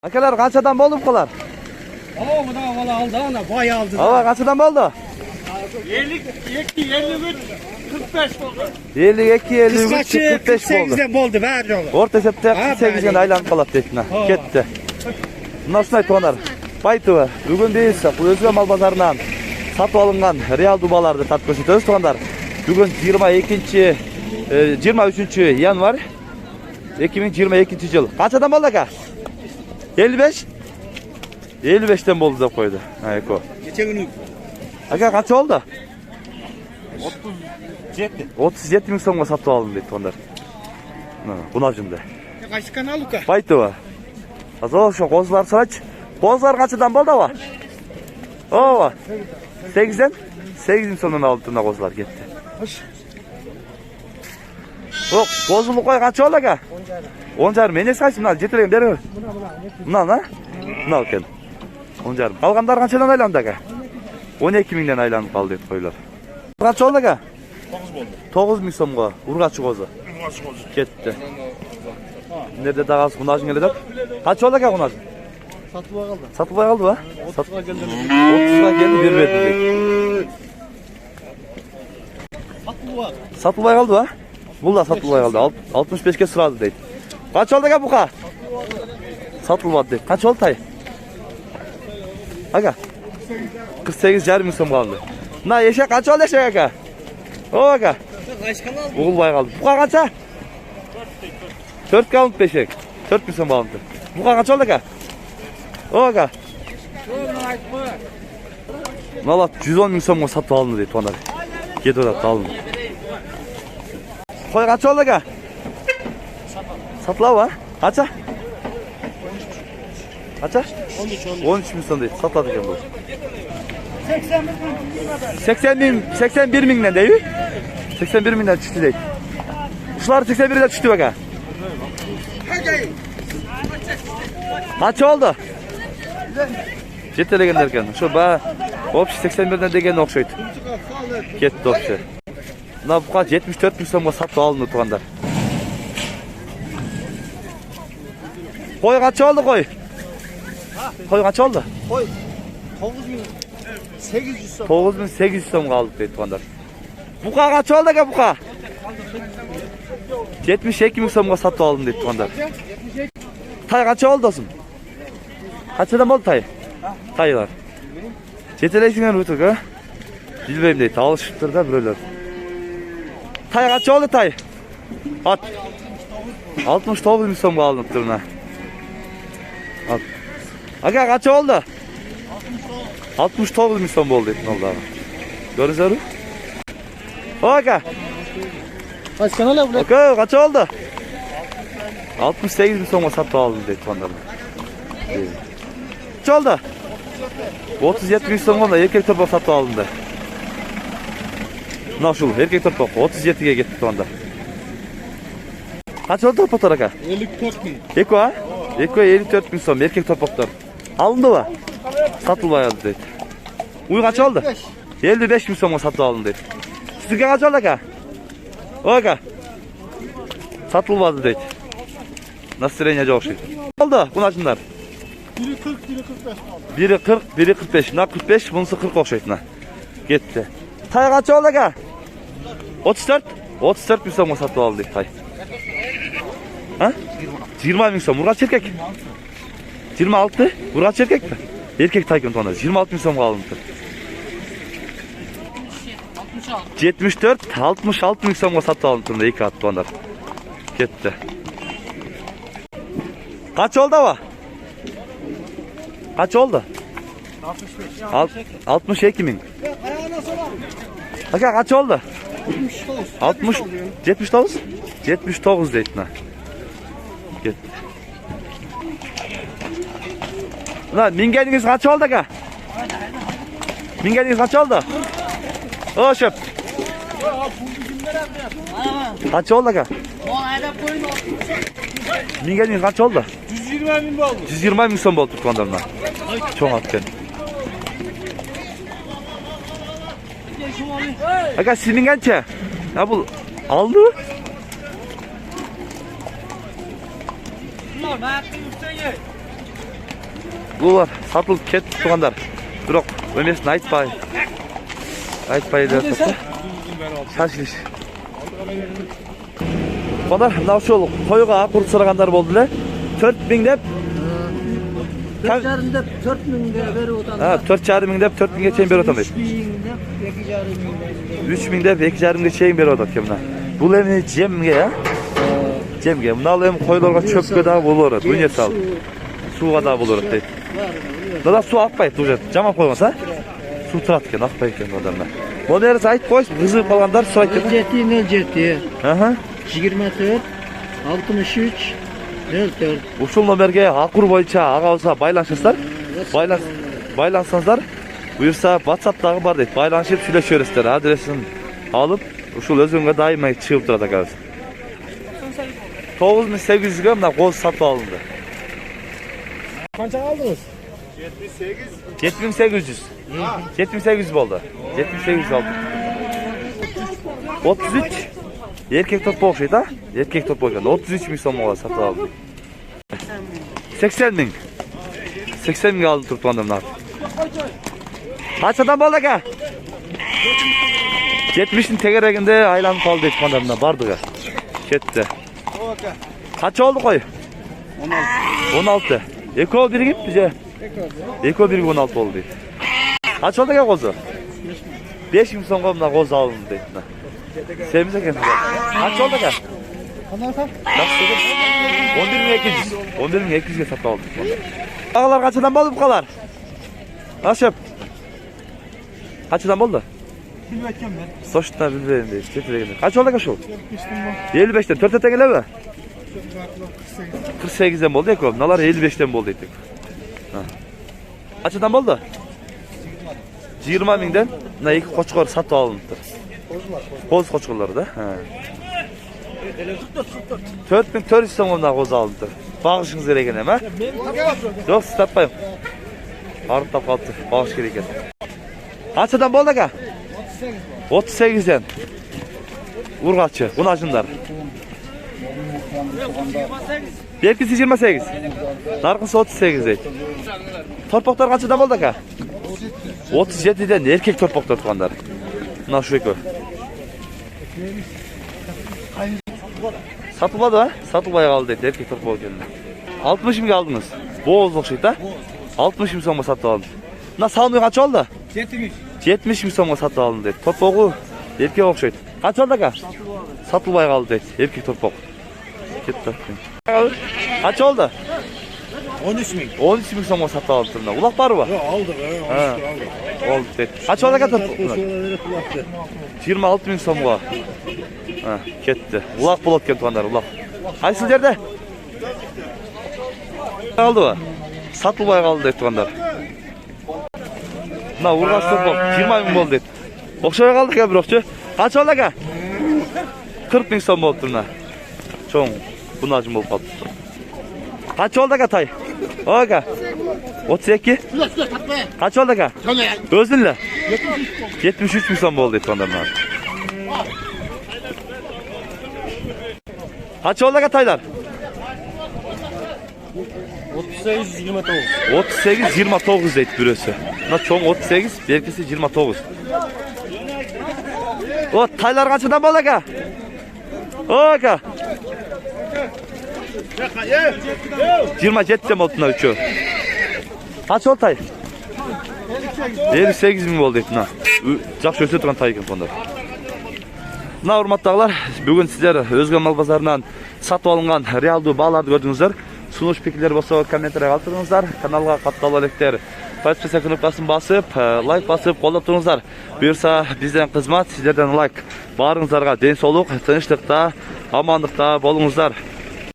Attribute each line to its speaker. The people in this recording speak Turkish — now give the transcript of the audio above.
Speaker 1: Akalar kaçadan oldu bu kadar?
Speaker 2: Oo bu da valla aldı ana bayağı aldı.
Speaker 1: Hava kaçadan oldu?
Speaker 2: 52 53 45 oldu.
Speaker 1: 52 53 45 oldu.
Speaker 2: 48'den oldu ver yolu.
Speaker 1: Orta hesapta 48'den aylanıp kalıp deytine. Ketdi. Nasıl aytı onlar? Baytı. Bugün değilse bu özgü mal bazarından satып alıngan real dubalardı tat koşuyoruz tuğanlar. Bugün 23 yanvar 2022 yıl. Kaç adam oldu ka? 55? 55'ten oldu da koydu. Eko.
Speaker 2: Geçen günü
Speaker 1: Aka kaç oldu?
Speaker 2: 37.
Speaker 1: 37 bin songa satıp aldım deydi onlar. Buna şimdi.
Speaker 2: Kaç kanal Luka?
Speaker 1: Baytı var. Azal şu kozlar saç. Kozlar kaçıdan oldu var? O var. 8'den 8 bin sonunun altında kozlar gitti. Yok, kozulu koy kaç oldu ka? 10 jarım. Men ne sayısın lan? Jetireyim deri. Buna lan. Buna bakın. 10 jarım. Kalganlar kaçadan aylandı ka? 12 binden aylanıp kaldı deyip koyular. Kaç oldu ka?
Speaker 2: 9 oldu.
Speaker 1: 9 bin so'mga urg'achi qo'zi ketdi. Nerede dağız kunajın geldi? Kaç oldu ka kunaj? Satıb aldı va? 30'a geldi bir verdi. Satıb aldı va? Bul da satıb aldı. 65'ke sıradı deydi. Kaç oldu ka buqa? Satılmadı deydi. Kaç oldu tay? Aga. 48 jarım bin so'm kaldı. Na eşek kaç oldu eşek aka? O aka. Uğulbay kaldı. Buqa kaça? 4 kalın peşek. 4 bin so'm kaldı. Buqa kaç oldu aka? O aka. Nalat 110 bin so'mga satып alındı deydi onlar. Ketip ataptı alındı. Qo'y kaç oldu aka? Satılab va? Kaça? Kaça? 13 bin so'm deydi. Satıladi ekan bu. 81 mingden değil mi? 81 mingden çıktı değil. Kuşlar 81'den çıktı bak. Kaç oldu? Jetelegen derken. Şu ba hop 81'den degen okşaydı. Ketdi okşay. Buna bu kaç 74 bin so'mga satып alındı tuğanlar. Koy kaç oldu koy? Koy kaç oldu?
Speaker 2: Koy 9800 so'm.
Speaker 1: 9800 so'm kaldı deydi tuğanlar. Buqa kaç oldu ka buqa? 72 bin so'mga satып aldım deydi tuğanlar. Tay kaç oldu olsun? Kaçadan oldu tay? Taylar. Jeteleysinden ötük ha? Bilmeyim deydi. Alışıptır da bireler. Tay kaç oldu tay? At. 69 bin so'mga alınıptır buna. At. Aga kaç oldu? 69 bin so'm oldu deydi. Görünsene. Aga.
Speaker 2: Kaç kanal bu?
Speaker 1: Aga kaç oldu? 68 bin so'mga satып aldım deydi tuğanlar. Kaç oldu? 37 bin so'mga erkek torpak satып aldım da. Nasıl erkek torpak 37'ge gitti tuğanlar. Kaç oldu torpaklar aka?
Speaker 2: 54 bin.
Speaker 1: Eko ha? Eko 54 bin so'm erkek torpaklar. Alındı mı? Satılmay aldı deydi. Uy kaç oldu? 55 bin so'mga satып aldım deydi. Sizge kaç oldu aka? O aka. Satılmadı deydi. Настроение жоқ şey. Oldu kunajınlar.
Speaker 2: Biri 40 biri 45 oldu.
Speaker 1: Biri 40, biri 45. Na 45, bunысы 40 okşaydı. Gitti. Tay kaç oldu aka? 34? 34 bin so'mga satып aldı deydi tay. Ha? 20 bin so'm. Urgaç erkek. 26? Urgaç erkek mi? Erkek taykın tonda. 26 bin so'mga alındı. 74, 66 bin so'mga satып alındı. İki at tonda. Gitti. Kaç oldu ama? Kaç oldu? 62 bin. Aka kaç oldu? 60, 79? 79 deydi lan. Gitti. Lan mingeniniz kaç oldu aka? Mingeniniz kaç oldu? O şöp. Kaç oldu aka? Mingeniniz kaç oldu?
Speaker 2: 120 bin oldu.
Speaker 1: 120 bin so'm oldu tuğanlarına. Çok atken. Aka siz mingençe? Ya bu aldı? Bular satılıp ketip turganlar. Bирок эмесин айтпай. Айтпай деп атат. Шашылыш. Бадар, мына ошол койго акур сурагандар болду эле. 4000 деп
Speaker 3: 4,5 деп 4.000 берип атам.
Speaker 1: 4,5 деп 4000ге чейин берип атам дейт.
Speaker 3: 3.000 деп 2.5
Speaker 1: 3000 деп 2,5ге чейин берип атат экен мына. Бул эми жемге, жемге. Мына эми койлорго чөпкө дагы болор, универсал. Сууга дагы болор дейт. Дада суу акпайт уже, жамап койгонсуз, а? Суу турат экен, акпайт экен адамдар. Мону нерсе айтып коюш, кызыгып калгандар сурайт экен.
Speaker 3: 0707
Speaker 1: Аха.
Speaker 3: 24 63 04.
Speaker 1: Ушул номерге акур боюнча агабызга байланышасыздар. Байлансаңыздар, буюрса WhatsApp'тагы бар дейт. Байланышып сүйлөшө бересиздер. Адресин алып, ушул өзүңгө дайыма чыгып турат акабыз. 9800ге мына коз сатып алынды.
Speaker 2: Qanchaga aldınız?
Speaker 1: 7800. 7800 болду. 7800 алдым. 33 эркек топко окшойт, а? Эркек топко экен. 33 000 сомго сатып алдым. 80 000. 80 000 алдым турганда мына. Качадан болду ака? 70'in тегерегинде айланып калды дейт анда мына бардыгы. Кетти. Кача болду кой? 16. Экөө биригип же? Экөө биригип 16 болду дейт. Кача болду ака козу? 5000 сомго мына коз алынды дейт мына. Сemiz ekensiniz. Kaç oldu aка?
Speaker 2: Qanday ata?
Speaker 1: 11200. 11200'e satып aldık. Ağalar kaçadan oldu bu kadar? Aşıp. Kaçadan oldu?
Speaker 2: Bilmeyken ben.
Speaker 1: Soştuna bilmeyeyim deyip. Kaç oldu kaç oldu?
Speaker 2: 75'tim
Speaker 1: 55'ten. 4 eten gele mi?
Speaker 2: var.
Speaker 1: 48'den oldu ya. Nalar 55'ten oldu dedik. Kaçadan oldu? 20 000'den. Ne iki koçkor satып alındı. Koz koçkolları da. 4400 so'mdan koz alındı. Bağışınız gerek ekan ha? Yo'q, siz tapmayım. Arıqtap qolibdi. Bağış kerak ekan. Qanchadan bo'ldi aka? 38'den. Urg'achi, unajinlar. Berkisi 28. Narxisi 38 deydi. Torpoqlar qanchadan bo'ldi aka? 37'den erkek torpoqlar turganlar. Mana shu ekan. Satılmadı ha? Satılmaya kaldı dedi. Erkek torpoğu geldi. 60 mı aldınız? Boğaz okşaydı ha? 60 mı sonuna satı aldın? Nasıl salmıyor kaç oldu?
Speaker 2: 70.
Speaker 1: 70 mi sonuna satı aldın dedi. Torpoğu erkek okşaydı. Kaç oldu ka? Satılmaya kaldı dedi. Erkek torpoğu. Kaç oldu?
Speaker 2: 13 bin.
Speaker 1: 13 mi sonuna satı aldın? Ulak var mı?
Speaker 2: Yok aldık.
Speaker 1: Oldu dedi. Kaç oldu ka torpoğu? 26 bin sonuna. Ha, ketdi. Ulaq bo'lib ketdi tuğanlar, ulaq. Qaysi yerda? Qaldı mı? Satılmay qaldı dedi tuğanlar. Mına urg'aç torpoq 20 000 bo'ldi dedi. O'xshay qaldik ya biroqchi. Qancha oldi aka? 40 000 so'm bo'libdi mına. Cho'ng, bunajim bo'lib qoldi. Qancha oldi aka tay? O aka. 32. Qancha oldi aka? O'zinla. 73 000 so'm bo'ldi dedi tuğanlar mına. Kaç oldu kataylar?
Speaker 2: 38-29.
Speaker 1: 38-29 deydi birisi. Buna çoğun 38, berkisi 29. O taylar kaçıdan oldu aka? O aka. 27'den oldu bunlar üçü. Kaç oldu tay? 58 bin oldu deydi buna. Жақсы өсө тұрған тай екен сонда. Мына урматтагылар, бүгүн сиздер өзгө мал базарынан сатып алынган реалдуу бааларды көрдүңүздөр. Сунуш пикирлер болсо комментарийге калтырыңыздар. Каналга катталып электер. Подписка кнопкасын басып, лайк басып колдоп туруңуздар. Буюрса бизден кызмат, сиздерден лайк. Баарыңыздарга ден соолук, тынчтыкта, амандыкта болуңуздар.